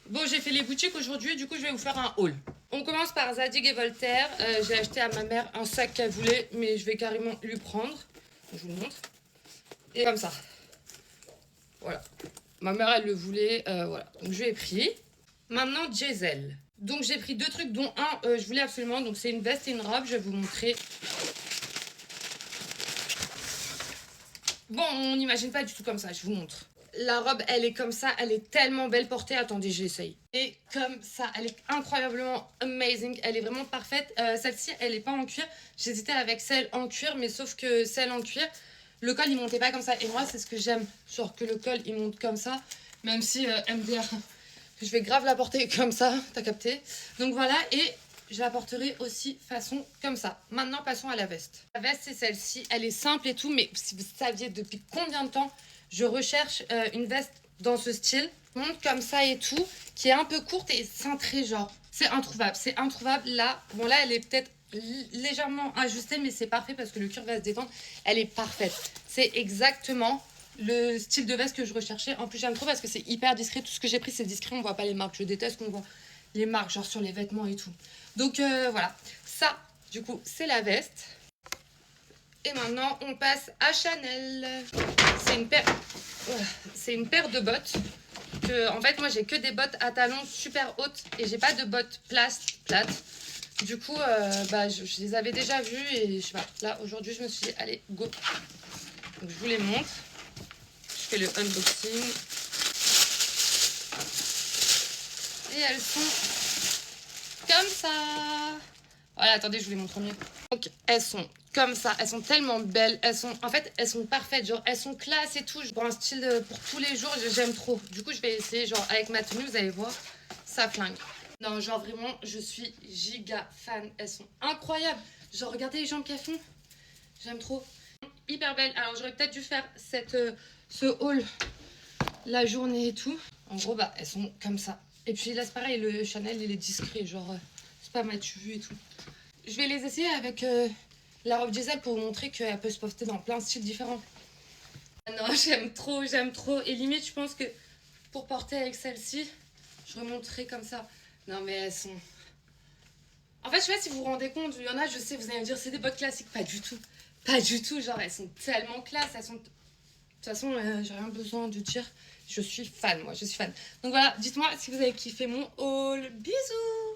Bon, j'ai fait les boutiques aujourd'hui, du coup je vais vous faire un haul. On commence par Zadig et Voltaire. J'ai acheté à ma mère un sac qu'elle voulait, mais je vais carrément lui prendre. Je vous le montre. Et comme ça. Voilà. Ma mère, elle le voulait. Voilà. Donc je lui ai pris. Maintenant, Giselle. Donc j'ai pris deux trucs, dont un, je voulais absolument. Donc c'est une veste et une robe. Je vais vous montrer. Bon, on n'imagine pas du tout comme ça. Je vous montre. La robe, elle est comme ça, elle est tellement belle portée. Attendez, j'essaye. Et comme ça, elle est incroyablement amazing. Elle est vraiment parfaite. Celle-ci, elle est pas en cuir. J'hésitais avec celle en cuir, mais sauf que celle en cuir, le col, il montait pas comme ça. Et moi, c'est ce que j'aime. Genre que le col, il monte comme ça. Même si MDR, je vais grave la porter comme ça. T'as capté? Donc voilà, et je la porterai aussi façon comme ça. Maintenant, passons à la veste. La veste, c'est celle-ci. Elle est simple et tout, mais si vous saviez depuis combien de temps je recherche une veste dans ce style, monte comme ça et tout, qui est un peu courte et cintrée, genre. C'est introuvable, c'est introuvable. Là, bon là, elle est peut-être légèrement ajustée, mais c'est parfait parce que le cuir va se détendre. Elle est parfaite. C'est exactement le style de veste que je recherchais. En plus, j'aime trop parce que c'est hyper discret. Tout ce que j'ai pris, c'est discret. On voit pas les marques. Je déteste qu'on voit les marques, genre sur les vêtements et tout. Donc voilà. Ça, du coup, c'est la veste. Et maintenant, on passe à Chanel. C'est une paire de bottes. En fait, moi, j'ai que des bottes à talons super hautes et j'ai pas de bottes plates. Du coup, je les avais déjà vues et je sais pas. Là, aujourd'hui, je me suis dit, allez, go. Donc, je vous les montre. Je fais le unboxing. Et elles sont comme ça. Voilà, attendez, je vous les montre mieux. Donc, elles sont comme ça. Elles sont tellement belles. En fait, elles sont parfaites. Genre, elles sont classe et tout. Pour un style pour tous les jours, j'aime trop. Du coup, je vais essayer, genre, avec ma tenue, vous allez voir, ça flingue. Non, genre, vraiment, je suis giga fan. Elles sont incroyables. Genre, regardez les jambes qu'elles font. J'aime trop. Hyper belles. Alors, j'aurais peut-être dû faire ce haul la journée et tout. En gros, bah, elles sont comme ça. Et puis là, c'est pareil, le Chanel, il est discret. Genre, c'est pas matu vu et tout. Je vais les essayer avec la robe Giselle pour vous montrer qu'elle peut se porter dans plein de styles différents. Non, j'aime trop, j'aime trop. Et limite, je pense que pour porter avec celle-ci, je remonterai comme ça. Non, mais elles sont... En fait, je sais pas si vous vous rendez compte, il y en a, je sais, vous allez me dire, c'est des bottes classiques. Pas du tout. Pas du tout, genre, elles sont tellement classe. Elles sont... De toute façon, j'ai rien besoin de dire. Je suis fan, moi, je suis fan. Donc voilà, dites-moi si vous avez kiffé mon haul. Bisous!